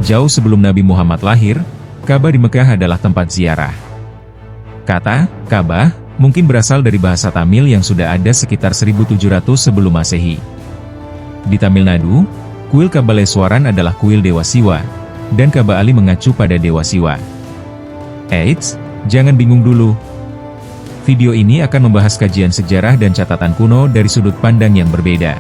Jauh sebelum Nabi Muhammad lahir, Ka'bah di Mekah adalah tempat ziarah. Kata Ka'bah mungkin berasal dari bahasa Tamil yang sudah ada sekitar 1700 sebelum Masehi. Di Tamil Nadu, kuil Kabaleswaran adalah kuil Dewa Siwa, dan Ka'bah Ali mengacu pada Dewa Siwa. Eits, jangan bingung dulu. Video ini akan membahas kajian sejarah dan catatan kuno dari sudut pandang yang berbeda.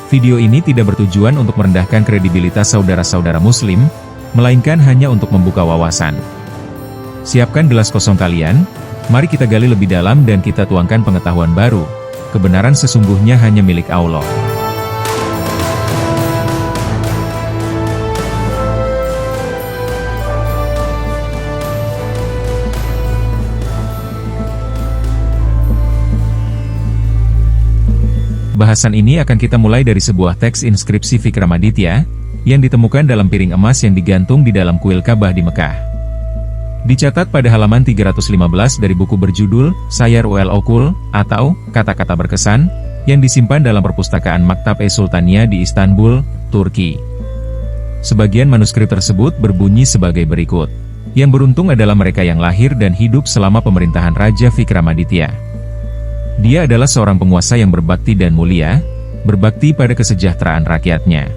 Video ini tidak bertujuan untuk merendahkan kredibilitas saudara-saudara Muslim, melainkan hanya untuk membuka wawasan. Siapkan gelas kosong kalian, mari kita gali lebih dalam dan kita tuangkan pengetahuan baru. Kebenaran sesungguhnya hanya milik Allah. Bahasan ini akan kita mulai dari sebuah teks inskripsi Vikramaditya, yang ditemukan dalam piring emas yang digantung di dalam kuil Ka'bah di Mekah. Dicatat pada halaman 315 dari buku berjudul, Sayar ul Okul, atau Kata-Kata Berkesan, yang disimpan dalam perpustakaan Maktab-e-Sultaniya di Istanbul, Turki. Sebagian manuskrip tersebut berbunyi sebagai berikut. Yang beruntung adalah mereka yang lahir dan hidup selama pemerintahan Raja Vikramaditya. Dia adalah seorang penguasa yang berbakti dan mulia, berbakti pada kesejahteraan rakyatnya.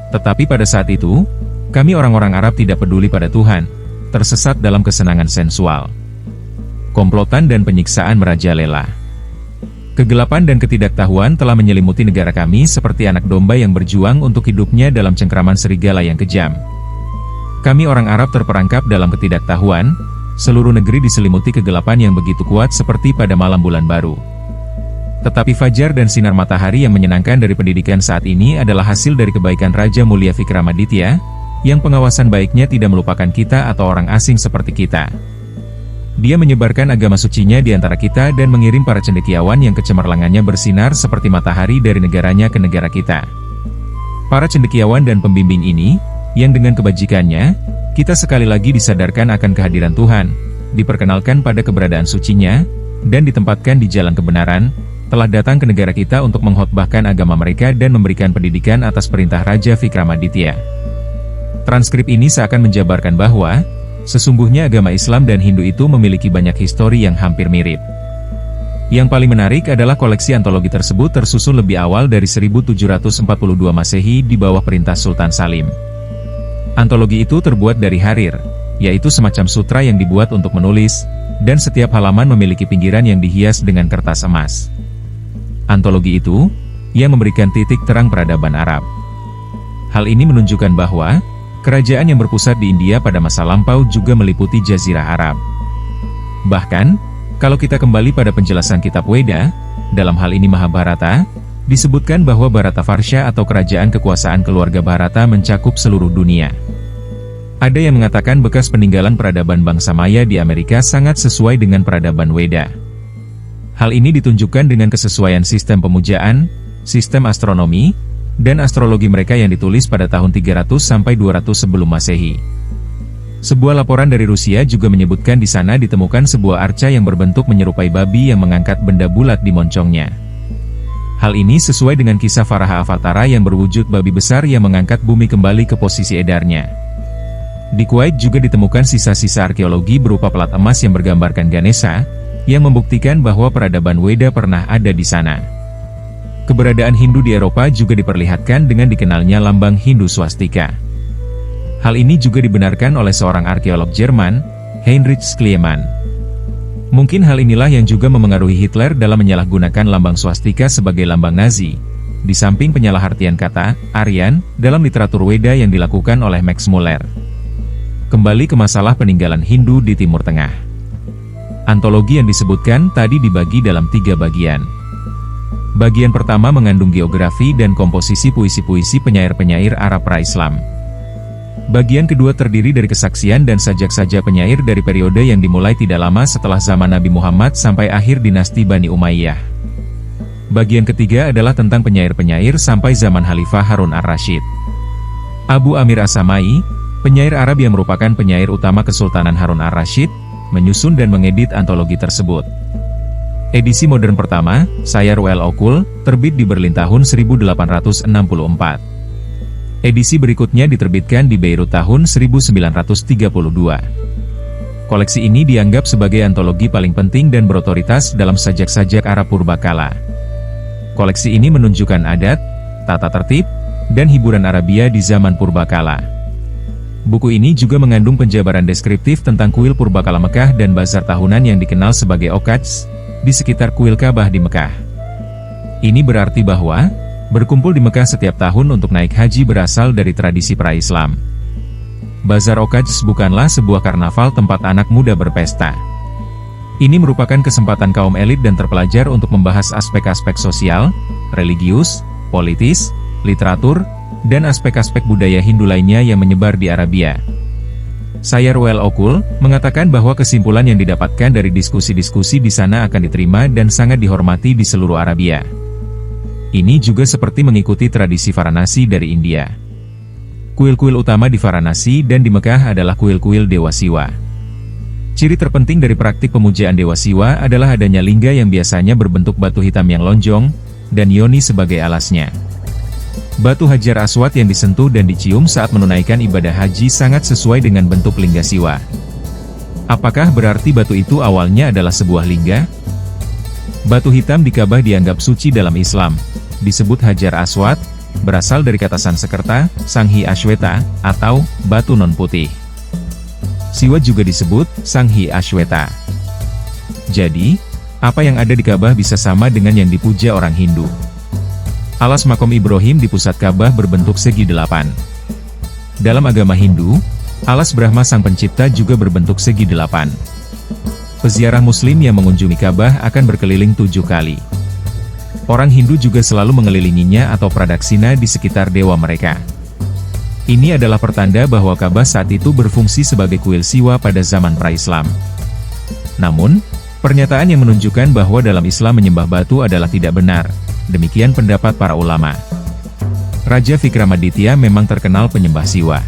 Tetapi pada saat itu, kami orang-orang Arab tidak peduli pada Tuhan, tersesat dalam kesenangan sensual. Komplotan dan penyiksaan merajalela. Kegelapan dan ketidaktahuan telah menyelimuti negara kami seperti anak domba yang berjuang untuk hidupnya dalam cengkraman serigala yang kejam. Kami orang Arab terperangkap dalam ketidaktahuan. Seluruh negeri diselimuti kegelapan yang begitu kuat seperti pada malam bulan baru. Tetapi fajar dan sinar matahari yang menyenangkan dari pendidikan saat ini adalah hasil dari kebaikan Raja Mulia Vikramaditya, yang pengawasan baiknya tidak melupakan kita atau orang asing seperti kita. Dia menyebarkan agama sucinya di antara kita dan mengirim para cendekiawan yang kecemerlangannya bersinar seperti matahari dari negaranya ke negara kita. Para cendekiawan dan pembimbing ini, yang dengan kebajikannya, kita sekali lagi disadarkan akan kehadiran Tuhan, diperkenalkan pada keberadaan sucinya, dan ditempatkan di jalan kebenaran, telah datang ke negara kita untuk mengkhotbahkan agama mereka dan memberikan pendidikan atas perintah Raja Vikramaditya. Transkrip ini seakan menjabarkan bahwa, sesungguhnya agama Islam dan Hindu itu memiliki banyak histori yang hampir mirip. Yang paling menarik adalah koleksi antologi tersebut tersusun lebih awal dari 1742 Masehi di bawah perintah Sultan Salim. Antologi itu terbuat dari harir, yaitu semacam sutra yang dibuat untuk menulis, dan setiap halaman memiliki pinggiran yang dihias dengan kertas emas. Antologi itu, yang memberikan titik terang peradaban Arab. Hal ini menunjukkan bahwa, kerajaan yang berpusat di India pada masa lampau juga meliputi Jazirah Arab. Bahkan, kalau kita kembali pada penjelasan kitab Weda, dalam hal ini Mahabharata, disebutkan bahwa Bharatawarsha atau kerajaan kekuasaan keluarga Bharata mencakup seluruh dunia. Ada yang mengatakan bekas peninggalan peradaban bangsa Maya di Amerika sangat sesuai dengan peradaban Weda. Hal ini ditunjukkan dengan kesesuaian sistem pemujaan, sistem astronomi, dan astrologi mereka yang ditulis pada tahun 300 sampai 200 sebelum Masehi. Sebuah laporan dari Rusia juga menyebutkan di sana ditemukan sebuah arca yang berbentuk menyerupai babi yang mengangkat benda bulat di moncongnya. Hal ini sesuai dengan kisah Varaha Avatara yang berwujud babi besar yang mengangkat bumi kembali ke posisi edarnya. Di Kuwait juga ditemukan sisa-sisa arkeologi berupa pelat emas yang bergambarkan Ganesha, yang membuktikan bahwa peradaban Weda pernah ada di sana. Keberadaan Hindu di Eropa juga diperlihatkan dengan dikenalnya lambang Hindu swastika. Hal ini juga dibenarkan oleh seorang arkeolog Jerman, Heinrich Schliemann. Mungkin hal inilah yang juga memengaruhi Hitler dalam menyalahgunakan lambang swastika sebagai lambang Nazi, di samping penyalahartian kata Aryan dalam literatur Weda yang dilakukan oleh Max Muller. Kembali ke masalah peninggalan Hindu di Timur Tengah. Antologi yang disebutkan tadi dibagi dalam 3 bagian. Bagian pertama mengandung geografi dan komposisi puisi-puisi penyair-penyair Arab pra-Islam. Bagian kedua terdiri dari kesaksian dan sajak-sajak penyair dari periode yang dimulai tidak lama setelah zaman Nabi Muhammad sampai akhir dinasti Bani Umayyah. Bagian ketiga adalah tentang penyair-penyair sampai zaman Khalifah Harun ar-Rasyid. Abu Amir As-Samai, penyair Arab yang merupakan penyair utama Kesultanan Harun ar-Rasyid, menyusun dan mengedit antologi tersebut. Edisi modern pertama, Sayar ul Okul, terbit di Berlin tahun 1864. Edisi berikutnya diterbitkan di Beirut tahun 1932. Koleksi ini dianggap sebagai antologi paling penting dan berotoritas dalam sajak-sajak Arab purbakala. Koleksi ini menunjukkan adat, tata tertib, dan hiburan Arabia di zaman purbakala. Buku ini juga mengandung penjabaran deskriptif tentang kuil purbakala Mekah dan bazar tahunan yang dikenal sebagai Okaj, di sekitar kuil Ka'bah di Mekah. Ini berarti bahwa berkumpul di Mekah setiap tahun untuk naik haji berasal dari tradisi pra-Islam. Bazar Okaj bukanlah sebuah karnaval tempat anak muda berpesta. Ini merupakan kesempatan kaum elit dan terpelajar untuk membahas aspek-aspek sosial, religius, politis, literatur, dan aspek-aspek budaya Hindu lainnya yang menyebar di Arabia. Sayyar Well Okul mengatakan bahwa kesimpulan yang didapatkan dari diskusi-diskusi di sana akan diterima dan sangat dihormati di seluruh Arabia. Ini juga seperti mengikuti tradisi Varanasi dari India. Kuil-kuil utama di Varanasi dan di Mekah adalah kuil-kuil Dewa Siwa. Ciri terpenting dari praktik pemujaan Dewa Siwa adalah adanya lingga yang biasanya berbentuk batu hitam yang lonjong, dan yoni sebagai alasnya. Batu Hajar Aswad yang disentuh dan dicium saat menunaikan ibadah haji sangat sesuai dengan bentuk lingga Siwa. Apakah berarti batu itu awalnya adalah sebuah lingga? Batu hitam di Ka'bah dianggap suci dalam Islam. Disebut Hajar Aswad, berasal dari kata Sanskerta, Sanghi Ashweta, atau batu non-putih. Siwa juga disebut Sanghi Ashweta. Jadi, apa yang ada di Ka'bah bisa sama dengan yang dipuja orang Hindu. Alas makom Ibrahim di pusat Ka'bah berbentuk segi 8. Dalam agama Hindu, alas Brahma Sang Pencipta juga berbentuk segi 8. Peziarah Muslim yang mengunjungi Ka'bah akan berkeliling 7 kali. Orang Hindu juga selalu mengelilinginya atau pradaksina di sekitar dewa mereka. Ini adalah pertanda bahwa Ka'bah saat itu berfungsi sebagai kuil Siwa pada zaman pra-Islam. Namun, pernyataan yang menunjukkan bahwa dalam Islam menyembah batu adalah tidak benar. Demikian pendapat para ulama. Raja Vikramaditya memang terkenal penyembah Siwa.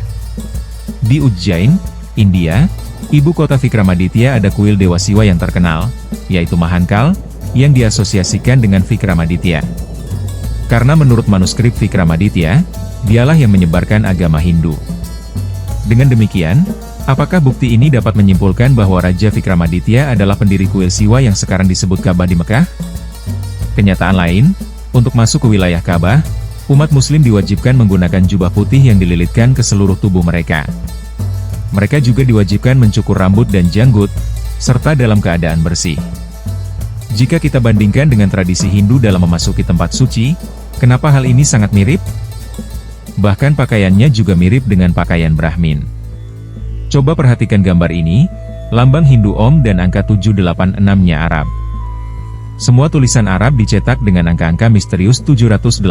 Di Ujjain, India, ibu kota Vikramaditya ada kuil Dewa Siwa yang terkenal, yaitu Mahankal, yang diasosiasikan dengan Vikramaditya. Karena menurut manuskrip Vikramaditya, dialah yang menyebarkan agama Hindu. Dengan demikian, apakah bukti ini dapat menyimpulkan bahwa Raja Vikramaditya adalah pendiri kuil Siwa yang sekarang disebut Ka'bah di Mekah? Kenyataan lain, untuk masuk ke wilayah Ka'bah, umat Muslim diwajibkan menggunakan jubah putih yang dililitkan ke seluruh tubuh mereka. Mereka juga diwajibkan mencukur rambut dan janggut, serta dalam keadaan bersih. Jika kita bandingkan dengan tradisi Hindu dalam memasuki tempat suci, kenapa hal ini sangat mirip? Bahkan pakaiannya juga mirip dengan pakaian Brahmin. Coba perhatikan gambar ini, lambang Hindu Om dan angka 786-nya Arab. Semua tulisan Arab dicetak dengan angka-angka misterius 786.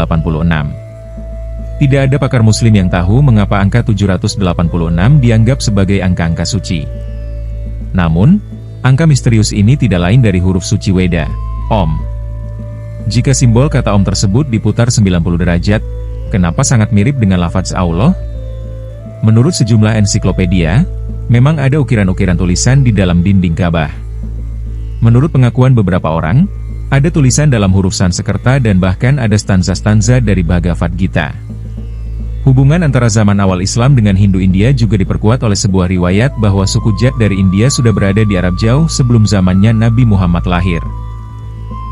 Tidak ada pakar Muslim yang tahu mengapa angka 786 dianggap sebagai angka-angka suci. Namun, angka misterius ini tidak lain dari huruf suci Weda, Om. Jika simbol kata Om tersebut diputar 90 derajat, kenapa sangat mirip dengan lafaz Allah? Menurut sejumlah ensiklopedia, memang ada ukiran-ukiran tulisan di dalam dinding Ka'bah. Menurut pengakuan beberapa orang, ada tulisan dalam huruf Sanskerta dan bahkan ada stanza-stanza dari Bhagavad Gita. Hubungan antara zaman awal Islam dengan Hindu India juga diperkuat oleh sebuah riwayat bahwa suku Jat dari India sudah berada di Arab jauh sebelum zamannya Nabi Muhammad lahir.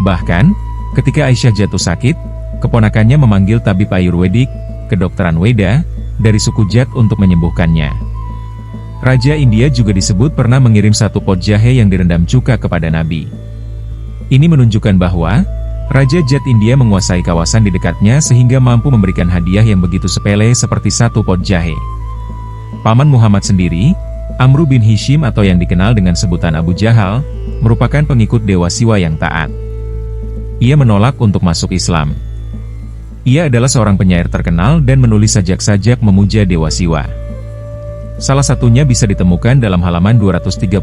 Bahkan, ketika Aisyah jatuh sakit, keponakannya memanggil tabib Ayurwedik, kedokteran Weda, dari suku Jat untuk menyembuhkannya. Raja India juga disebut pernah mengirim satu pot jahe yang direndam cuka kepada Nabi. Ini menunjukkan bahwa Raja Jat India menguasai kawasan di dekatnya sehingga mampu memberikan hadiah yang begitu sepele seperti satu pot jahe. Paman Muhammad sendiri, Amru bin Hishim atau yang dikenal dengan sebutan Abu Jahal, merupakan pengikut Dewa Siwa yang taat. Ia menolak untuk masuk Islam. Ia adalah seorang penyair terkenal dan menulis sajak-sajak memuja Dewa Siwa. Salah satunya bisa ditemukan dalam halaman 235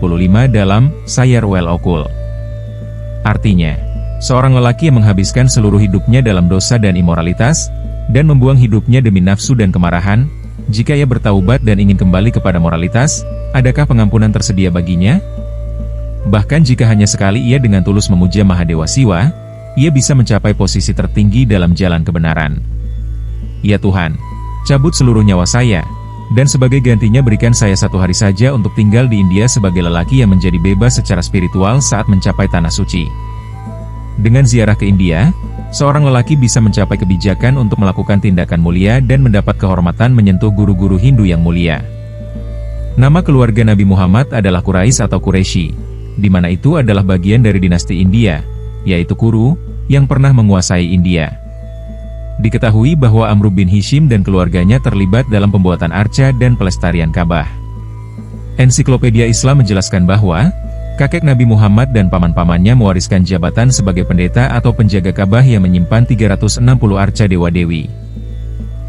dalam Sayyar Well Okul. Artinya, seorang lelaki yang menghabiskan seluruh hidupnya dalam dosa dan imoralitas, dan membuang hidupnya demi nafsu dan kemarahan, jika ia bertaubat dan ingin kembali kepada moralitas, adakah pengampunan tersedia baginya? Bahkan jika hanya sekali ia dengan tulus memuja Mahadewa Siwa, ia bisa mencapai posisi tertinggi dalam jalan kebenaran. Ya Tuhan, cabut seluruh nyawa saya, dan sebagai gantinya berikan saya 1 hari saja untuk tinggal di India sebagai lelaki yang menjadi bebas secara spiritual saat mencapai tanah suci. Dengan ziarah ke India, seorang lelaki bisa mencapai kebijakan untuk melakukan tindakan mulia dan mendapat kehormatan menyentuh guru-guru Hindu yang mulia. Nama keluarga Nabi Muhammad adalah Quraisy atau Quraisy, di mana itu adalah bagian dari dinasti India, yaitu Kuru, yang pernah menguasai India. Diketahui bahwa Amr bin Hishim dan keluarganya terlibat dalam pembuatan arca dan pelestarian Ka'bah. Ensiklopedia Islam menjelaskan bahwa kakek Nabi Muhammad dan paman-pamannya mewariskan jabatan sebagai pendeta atau penjaga Ka'bah yang menyimpan 360 arca dewa-dewi.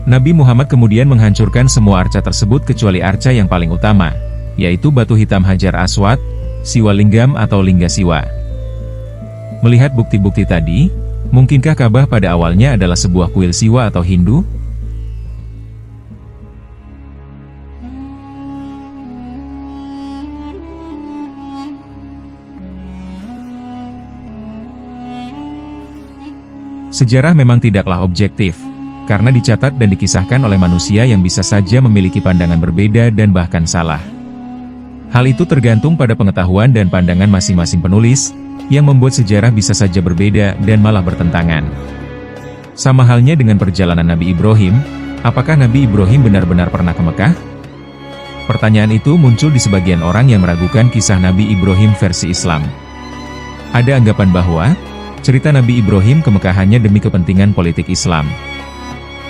Nabi Muhammad kemudian menghancurkan semua arca tersebut kecuali arca yang paling utama, yaitu batu hitam Hajar Aswad, Siwa Linggam atau Lingga Siwa. Melihat bukti-bukti tadi, mungkinkah Ka'bah pada awalnya adalah sebuah kuil Siwa atau Hindu? Sejarah memang tidaklah objektif, karena dicatat dan dikisahkan oleh manusia yang bisa saja memiliki pandangan berbeda dan bahkan salah. Hal itu tergantung pada pengetahuan dan pandangan masing-masing penulis, yang membuat sejarah bisa saja berbeda dan malah bertentangan. Sama halnya dengan perjalanan Nabi Ibrahim, apakah Nabi Ibrahim benar-benar pernah ke Mekah? Pertanyaan itu muncul di sebagian orang yang meragukan kisah Nabi Ibrahim versi Islam. Ada anggapan bahwa cerita Nabi Ibrahim ke Mekah hanya demi kepentingan politik Islam.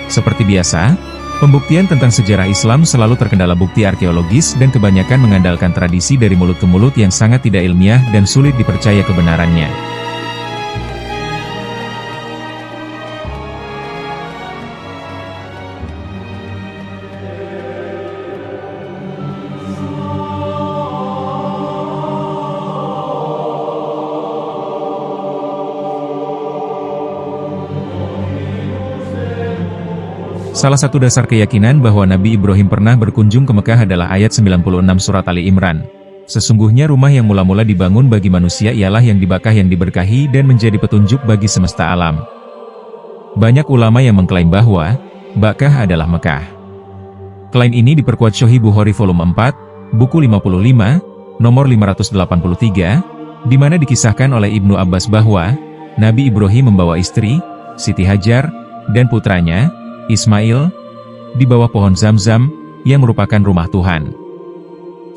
Seperti biasa, pembuktian tentang sejarah Islam selalu terkendala bukti arkeologis dan kebanyakan mengandalkan tradisi dari mulut ke mulut yang sangat tidak ilmiah dan sulit dipercaya kebenarannya. Salah satu dasar keyakinan bahwa Nabi Ibrahim pernah berkunjung ke Mekah adalah ayat 96 surat Ali Imran. Sesungguhnya rumah yang mula-mula dibangun bagi manusia ialah yang dibakah yang diberkahi dan menjadi petunjuk bagi semesta alam. Banyak ulama yang mengklaim bahwa Bakkah adalah Mekah. Klaim ini diperkuat Sahih Bukhari volume 4, buku 55, nomor 583, di mana dikisahkan oleh Ibnu Abbas bahwa Nabi Ibrahim membawa istri, Siti Hajar, dan putranya, Ismail, di bawah pohon Zamzam, yang merupakan rumah Tuhan.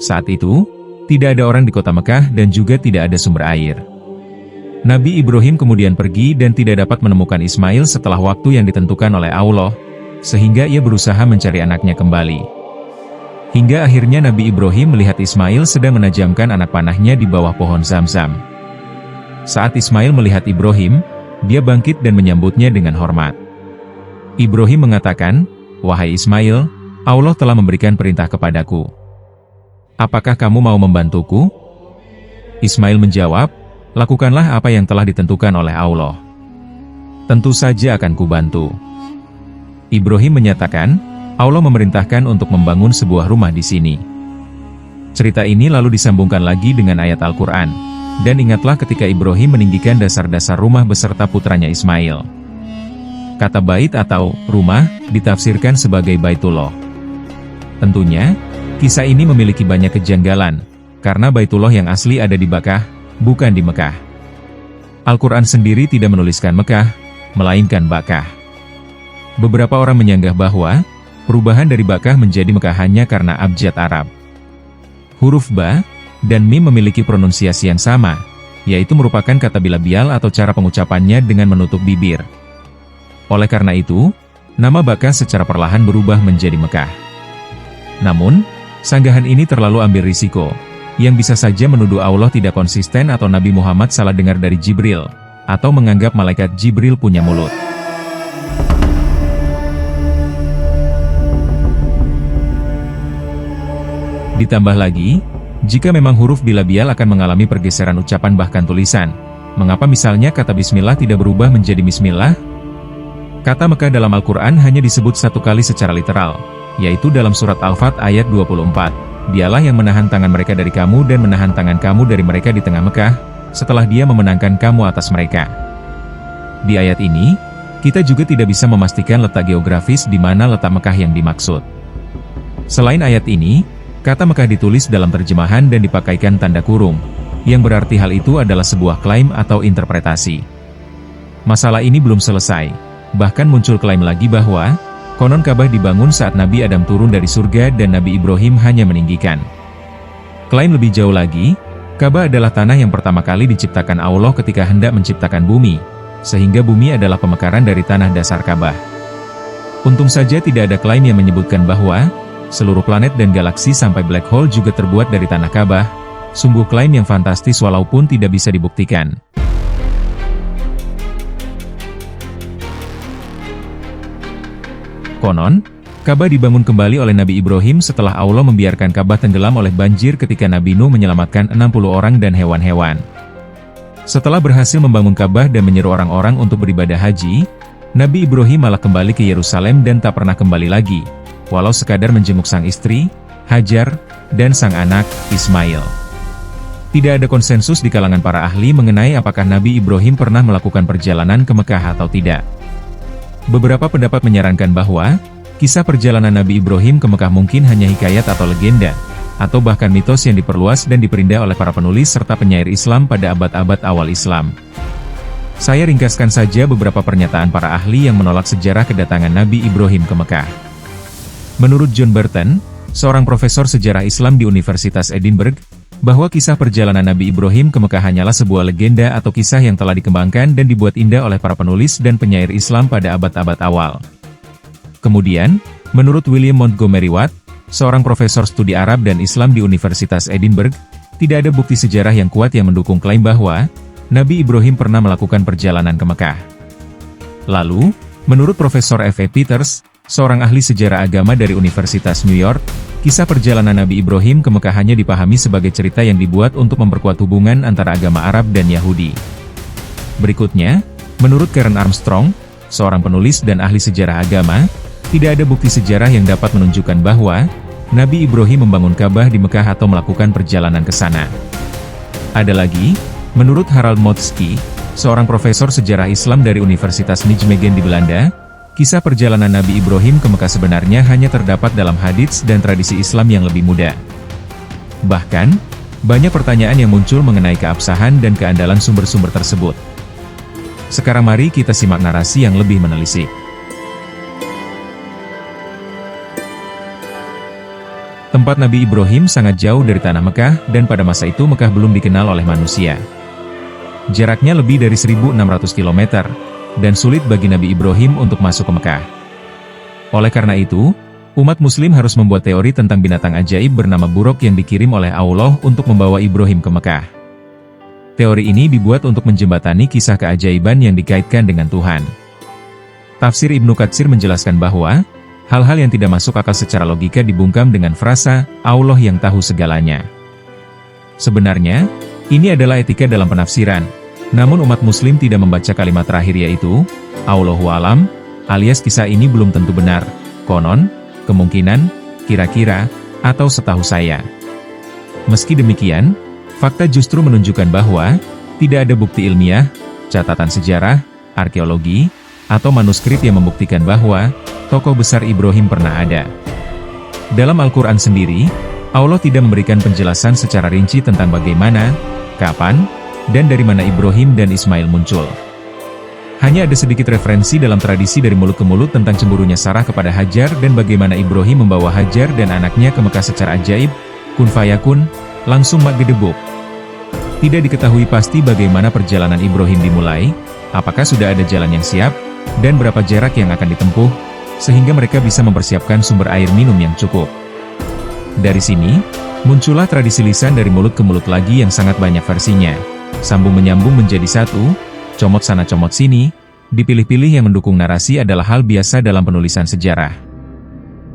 Saat itu, tidak ada orang di kota Mekah dan juga tidak ada sumber air. Nabi Ibrahim kemudian pergi dan tidak dapat menemukan Ismail setelah waktu yang ditentukan oleh Allah, sehingga ia berusaha mencari anaknya kembali. Hingga akhirnya Nabi Ibrahim melihat Ismail sedang menajamkan anak panahnya di bawah pohon Zamzam. Saat Ismail melihat Ibrahim, dia bangkit dan menyambutnya dengan hormat. Ibrahim mengatakan, "Wahai Ismail, Allah telah memberikan perintah kepadaku. Apakah kamu mau membantuku?" Ismail menjawab, "Lakukanlah apa yang telah ditentukan oleh Allah. Tentu saja akan kubantu." Ibrahim menyatakan, Allah memerintahkan untuk membangun sebuah rumah di sini. Cerita ini lalu disambungkan lagi dengan ayat Al-Quran. Dan ingatlah ketika Ibrahim meninggikan dasar-dasar rumah beserta putranya Ismail. Kata bait atau rumah ditafsirkan sebagai Baitullah. Tentunya, kisah ini memiliki banyak kejanggalan, karena Baitullah yang asli ada di Bakkah, bukan di Mekah. Al-Quran sendiri tidak menuliskan Mekah, melainkan Bakkah. Beberapa orang menyanggah bahwa perubahan dari Bakkah menjadi Mekah hanya karena abjad Arab. Huruf Ba dan Mim memiliki pronunsiasi yang sama, yaitu merupakan kata bilabial atau cara pengucapannya dengan menutup bibir. Oleh karena itu, nama Bakkah secara perlahan berubah menjadi Mekah. Namun, sanggahan ini terlalu ambil risiko, yang bisa saja menuduh Allah tidak konsisten atau Nabi Muhammad salah dengar dari Jibril, atau menganggap malaikat Jibril punya mulut. Ditambah lagi, jika memang huruf bilabial akan mengalami pergeseran ucapan bahkan tulisan, mengapa misalnya kata Bismillah tidak berubah menjadi Bismillah? Kata Mekah dalam Al-Quran hanya disebut satu kali secara literal, yaitu dalam surat Al-Fat ayat 24. Dialah yang menahan tangan mereka dari kamu dan menahan tangan kamu dari mereka di tengah Mekah, setelah dia memenangkan kamu atas mereka. Di ayat ini, Kita juga tidak bisa memastikan letak geografis di mana letak Mekah yang dimaksud. Selain ayat ini, kata Mekah ditulis dalam terjemahan dan dipakaikan tanda kurung, yang berarti hal itu adalah sebuah klaim atau interpretasi. Masalah ini belum selesai, bahkan muncul klaim lagi bahwa, konon Ka'bah dibangun saat Nabi Adam turun dari surga dan Nabi Ibrahim hanya meninggikan. Klaim lebih jauh lagi, Ka'bah adalah tanah yang pertama kali diciptakan Allah ketika hendak menciptakan bumi, sehingga bumi adalah pemekaran dari tanah dasar Ka'bah. Untung saja tidak ada klaim yang menyebutkan bahwa, seluruh planet dan galaksi sampai black hole juga terbuat dari tanah Ka'bah. Sungguh klaim yang fantastis walaupun tidak bisa dibuktikan. Konon, Ka'bah dibangun kembali oleh Nabi Ibrahim setelah Allah membiarkan Ka'bah tenggelam oleh banjir ketika Nabi Nuh menyelamatkan 60 orang dan hewan-hewan. Setelah berhasil membangun Ka'bah dan menyeru orang-orang untuk beribadah haji, Nabi Ibrahim malah kembali ke Yerusalem dan tak pernah kembali lagi, walau sekadar menjenguk sang istri, Hajar, dan sang anak, Ismail. Tidak ada konsensus di kalangan para ahli mengenai apakah Nabi Ibrahim pernah melakukan perjalanan ke Mekah atau tidak. Beberapa pendapat menyarankan bahwa, kisah perjalanan Nabi Ibrahim ke Mekah mungkin hanya hikayat atau legenda, atau bahkan mitos yang diperluas dan diperindah oleh para penulis serta penyair Islam pada abad-abad awal Islam. Saya ringkaskan saja beberapa pernyataan para ahli yang menolak sejarah kedatangan Nabi Ibrahim ke Mekah. Menurut John Burton, seorang profesor sejarah Islam di Universitas Edinburgh, bahwa kisah perjalanan Nabi Ibrahim ke Mekah hanyalah sebuah legenda atau kisah yang telah dikembangkan dan dibuat indah oleh para penulis dan penyair Islam pada abad-abad awal. Kemudian, menurut William Montgomery Watt, seorang profesor studi Arab dan Islam di Universitas Edinburgh, tidak ada bukti sejarah yang kuat yang mendukung klaim bahwa Nabi Ibrahim pernah melakukan perjalanan ke Mekah. Lalu, menurut Profesor F.A. Peters, seorang ahli sejarah agama dari Universitas New York, kisah perjalanan Nabi Ibrahim ke Mekah hanya dipahami sebagai cerita yang dibuat untuk memperkuat hubungan antara agama Arab dan Yahudi. Berikutnya, menurut Karen Armstrong, seorang penulis dan ahli sejarah agama, tidak ada bukti sejarah yang dapat menunjukkan bahwa Nabi Ibrahim membangun Ka'bah di Mekah atau melakukan perjalanan ke sana. Ada lagi, menurut Harald Motzki, seorang profesor sejarah Islam dari Universitas Nijmegen di Belanda, kisah perjalanan Nabi Ibrahim ke Mekah sebenarnya hanya terdapat dalam hadits dan tradisi Islam yang lebih muda. Bahkan, banyak pertanyaan yang muncul mengenai keabsahan dan keandalan sumber-sumber tersebut. Sekarang mari kita simak narasi yang lebih menelisik. Tempat Nabi Ibrahim sangat jauh dari tanah Mekah, dan pada masa itu Mekah belum dikenal oleh manusia. Jaraknya lebih dari 1.600 km, dan sulit bagi Nabi Ibrahim untuk masuk ke Mekah. Oleh karena itu, umat muslim harus membuat teori tentang binatang ajaib bernama buruk yang dikirim oleh Allah untuk membawa Ibrahim ke Mekah. Teori ini dibuat untuk menjembatani kisah keajaiban yang dikaitkan dengan Tuhan. Tafsir Ibnu Katsir menjelaskan bahwa, hal-hal yang tidak masuk akal secara logika dibungkam dengan frasa, Allah yang tahu segalanya. Sebenarnya, ini adalah etika dalam penafsiran. Namun umat muslim tidak membaca kalimat terakhir yaitu, Allahu alam, alias kisah ini belum tentu benar, konon, kemungkinan, kira-kira, atau setahu saya. Meski demikian, fakta justru menunjukkan bahwa, tidak ada bukti ilmiah, catatan sejarah, arkeologi, atau manuskrip yang membuktikan bahwa, tokoh besar Ibrahim pernah ada. Dalam Al-Quran sendiri, Allah tidak memberikan penjelasan secara rinci tentang bagaimana, kapan, dan dari mana Ibrahim dan Ismail muncul. Hanya ada sedikit referensi dalam tradisi dari mulut ke mulut tentang cemburunya Sarah kepada Hajar dan bagaimana Ibrahim membawa Hajar dan anaknya ke Mekah secara ajaib, kun fayakun, langsung magedebuk. Tidak diketahui pasti bagaimana perjalanan Ibrahim dimulai, apakah sudah ada jalan yang siap, dan berapa jarak yang akan ditempuh, sehingga mereka bisa mempersiapkan sumber air minum yang cukup. Dari sini, muncullah tradisi lisan dari mulut ke mulut lagi yang sangat banyak versinya. Sambung-menyambung menjadi satu, comot sana comot sini, dipilih-pilih yang mendukung narasi adalah hal biasa dalam penulisan sejarah.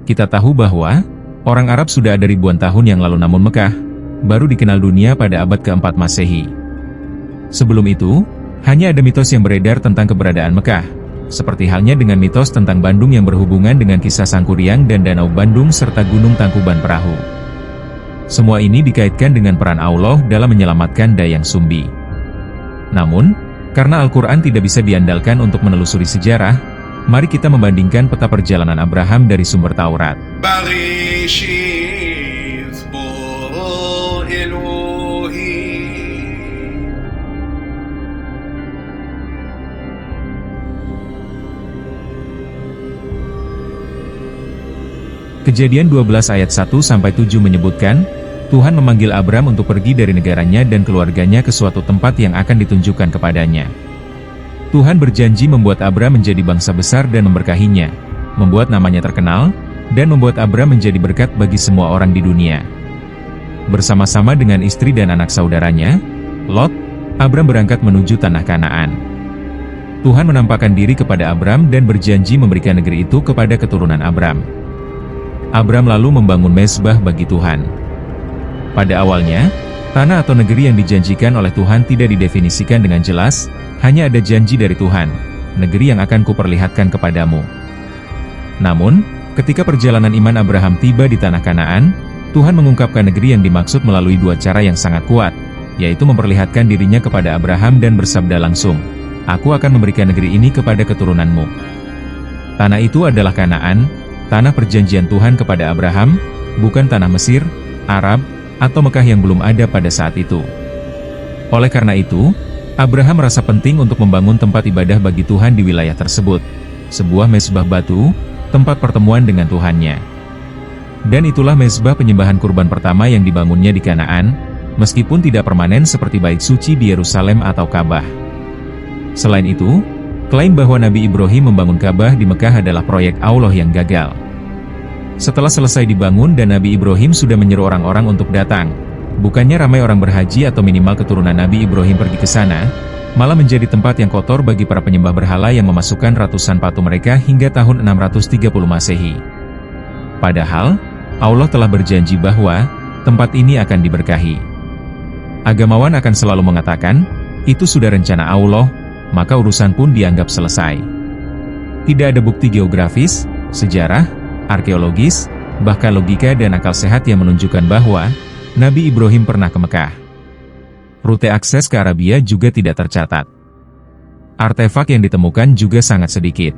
Kita tahu bahwa, orang Arab sudah ada ribuan tahun yang lalu namun Mekah, baru dikenal dunia pada abad ke-4 Masehi. Sebelum itu, hanya ada mitos yang beredar tentang keberadaan Mekah, seperti halnya dengan mitos tentang Bandung yang berhubungan dengan kisah Sangkuriang dan Danau Bandung serta Gunung Tangkuban Perahu. Semua ini dikaitkan dengan peran Allah dalam menyelamatkan Dayang Sumbi. Namun, Karena Al-Quran tidak bisa diandalkan untuk menelusuri sejarah, mari kita membandingkan peta perjalanan Abraham dari sumber Taurat. Kejadian 12 ayat 1-7 menyebutkan, Tuhan memanggil Abram untuk pergi dari negaranya dan keluarganya ke suatu tempat yang akan ditunjukkan kepadanya. Tuhan berjanji membuat Abram menjadi bangsa besar dan memberkahinya, membuat namanya terkenal, dan membuat Abram menjadi berkat bagi semua orang di dunia. Bersama-sama dengan istri dan anak saudaranya, Lot, Abram berangkat menuju tanah Kanaan. Tuhan menampakkan diri kepada Abram dan berjanji memberikan negeri itu kepada keturunan Abram. Abram lalu membangun mezbah bagi Tuhan. Pada awalnya, tanah atau negeri yang dijanjikan oleh Tuhan tidak didefinisikan dengan jelas, hanya ada janji dari Tuhan, negeri yang akan kuperlihatkan kepadamu. Namun, ketika perjalanan iman Abraham tiba di tanah Kanaan, Tuhan mengungkapkan negeri yang dimaksud melalui dua cara yang sangat kuat, yaitu memperlihatkan dirinya kepada Abraham dan bersabda langsung, "Aku akan memberikan negeri ini kepada keturunanmu." Tanah itu adalah Kanaan, tanah perjanjian Tuhan kepada Abraham, bukan tanah Mesir, Arab, atau Mekah yang belum ada pada saat itu. Oleh karena itu, Abraham merasa penting untuk membangun tempat ibadah bagi Tuhan di wilayah tersebut, sebuah mezbah batu, tempat pertemuan dengan Tuhannya. Dan itulah mezbah penyembahan kurban pertama yang dibangunnya di Kanaan, meskipun tidak permanen seperti bait suci di Yerusalem atau Ka'bah. Selain itu, klaim bahwa Nabi Ibrahim membangun Ka'bah di Mekah adalah proyek Allah yang gagal. Setelah selesai dibangun dan Nabi Ibrahim sudah menyeru orang-orang untuk datang, bukannya ramai orang berhaji atau minimal keturunan Nabi Ibrahim pergi ke sana, malah menjadi tempat yang kotor bagi para penyembah berhala yang memasukkan ratusan patung mereka hingga tahun 630 Masehi. Padahal, Allah telah berjanji bahwa tempat ini akan diberkahi. Agamawan akan selalu mengatakan, itu sudah rencana Allah, maka urusan pun dianggap selesai. Tidak ada bukti geografis, sejarah, arkeologis, bahkan logika dan akal sehat yang menunjukkan bahwa Nabi Ibrahim pernah ke Mekah. Rute akses ke Arabia juga tidak tercatat. Artefak yang ditemukan juga sangat sedikit.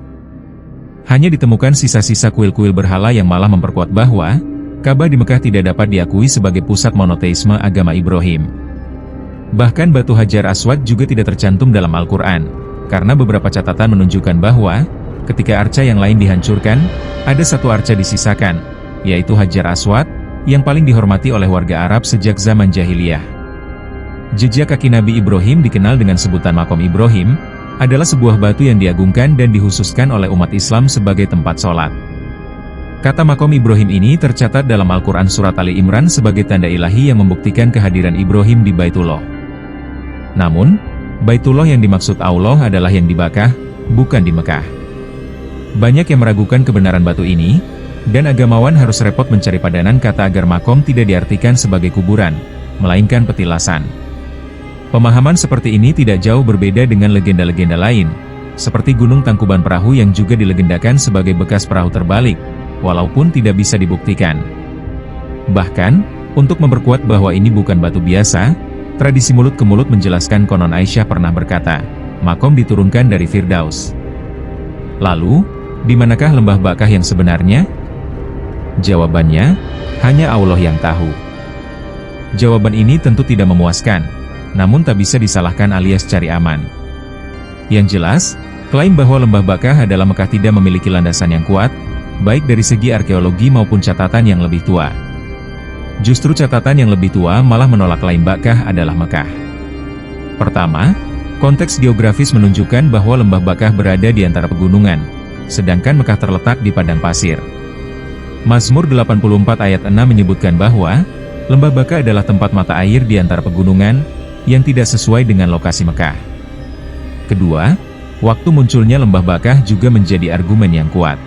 Hanya ditemukan sisa-sisa kuil-kuil berhala yang malah memperkuat bahwa Ka'bah di Mekah tidak dapat diakui sebagai pusat monoteisme agama Ibrahim. Bahkan batu Hajar Aswad juga tidak tercantum dalam Al-Quran, karena beberapa catatan menunjukkan bahwa ketika arca yang lain dihancurkan, ada satu arca disisakan, yaitu Hajar Aswad, yang paling dihormati oleh warga Arab sejak zaman jahiliyah. Jejak kaki Nabi Ibrahim dikenal dengan sebutan Makom Ibrahim, adalah sebuah batu yang diagungkan dan dikhususkan oleh umat Islam sebagai tempat sholat. Kata Makom Ibrahim ini tercatat dalam Al-Quran Surat Ali Imran sebagai tanda ilahi yang membuktikan kehadiran Ibrahim di Baitullah. Namun, Baitullah yang dimaksud Allah adalah yang di Bakkah, bukan di Mekah. Banyak yang meragukan kebenaran batu ini, dan agamawan harus repot mencari padanan kata agar makom tidak diartikan sebagai kuburan, melainkan petilasan. Pemahaman seperti ini tidak jauh berbeda dengan legenda-legenda lain, seperti Gunung Tangkuban Perahu yang juga dilegendakan sebagai bekas perahu terbalik, walaupun tidak bisa dibuktikan. Bahkan, untuk memperkuat bahwa ini bukan batu biasa, tradisi mulut ke mulut menjelaskan konon Aisyah pernah berkata, makom diturunkan dari Firdaus. Lalu, di manakah lembah Bakkah yang sebenarnya? Jawabannya, hanya Allah yang tahu. Jawaban ini tentu tidak memuaskan, namun tak bisa disalahkan alias cari aman. Yang jelas, klaim bahwa lembah Bakkah adalah Mekah tidak memiliki landasan yang kuat, baik dari segi arkeologi maupun catatan yang lebih tua. Justru catatan yang lebih tua malah menolak klaim Bakkah adalah Mekah. Pertama, konteks geografis menunjukkan bahwa lembah Bakkah berada di antara pegunungan, sedangkan Mekah terletak di padang pasir. Mazmur 84 ayat 6 menyebutkan bahwa lembah Bakkah adalah tempat mata air di antara pegunungan, yang tidak sesuai dengan lokasi Mekah. Kedua, waktu munculnya lembah Bakkah juga menjadi argumen yang kuat.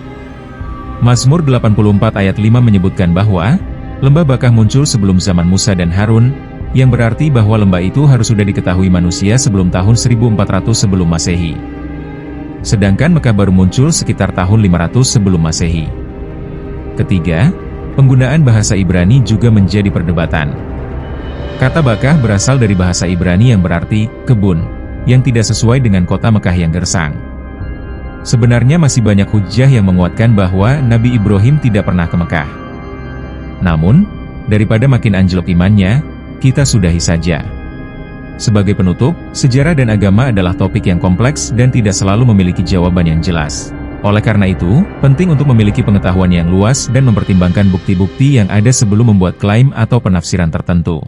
Mazmur 84 ayat 5 menyebutkan bahwa lembah Bakkah muncul sebelum zaman Musa dan Harun, yang berarti bahwa lembah itu harus sudah diketahui manusia sebelum tahun 1400 sebelum Masehi. Sedangkan Mekah baru muncul sekitar tahun 500 sebelum Masehi. Ketiga, penggunaan bahasa Ibrani juga menjadi perdebatan. Kata Bakkah berasal dari bahasa Ibrani yang berarti kebun, yang tidak sesuai dengan kota Mekah yang gersang. Sebenarnya masih banyak hujjah yang menguatkan bahwa Nabi Ibrahim tidak pernah ke Mekah. Namun, daripada makin anjlok imannya, kita sudahi saja. Sebagai penutup, sejarah dan agama adalah topik yang kompleks dan tidak selalu memiliki jawaban yang jelas. Oleh karena itu, penting untuk memiliki pengetahuan yang luas dan mempertimbangkan bukti-bukti yang ada sebelum membuat klaim atau penafsiran tertentu.